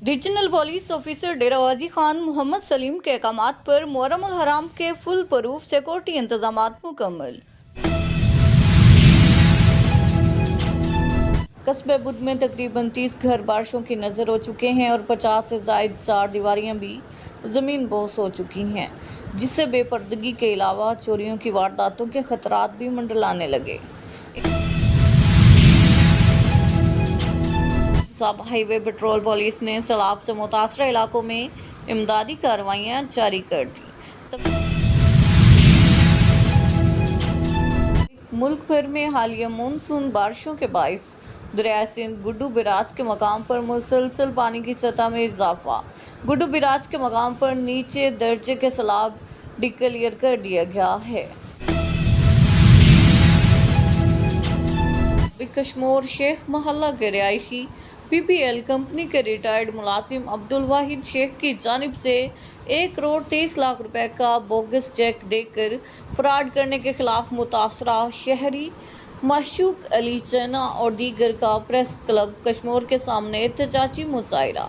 Regional police officer Dera Ghazi Khan محمد سلیم کے احکامات پر محرم الحرام کے فل پروف سیکورٹی انتظامات مکمل۔ قصبہ بدھ میں تقریباً 30 گھر بارشوں کی نذر ہو چکے ہیں اور 50 سے زائد چار دیواریاں بھی زمین بوس ہو چکی ہیں، جس سے بے پردگی کے علاوہ چوریوں کی وارداتوں کے خطرات بھی منڈلانے لگے۔ سب ہائی وے پیٹرول پولیس نے سیلاب سے متاثرہ علاقوں میں امدادی کارروائیاں جاری کر دیں۔ ملک بھر میں حالیہ مونسون بارشوں کے باعث دریائے سندھ گڈو بیراج کے مقام پر مسلسل پانی کی سطح میں اضافہ۔ گڈو بیراج کے مقام پر نیچے درجے کے سیلاب ڈکلیئر کر دیا گیا ہے۔ کشمور شیخ محلہ کے رہائشی پی پی ایل کمپنی کے ریٹائرڈ ملازم عبدالواحد شیخ کی جانب سے 1,30,00,000 روپے کا بوگس چیک دے کر فراڈ کرنے کے خلاف متاثرہ شہری معشوق علی چنا اور دیگر کا پریس کلب کشمور کے سامنے احتجاجی مظاہرہ۔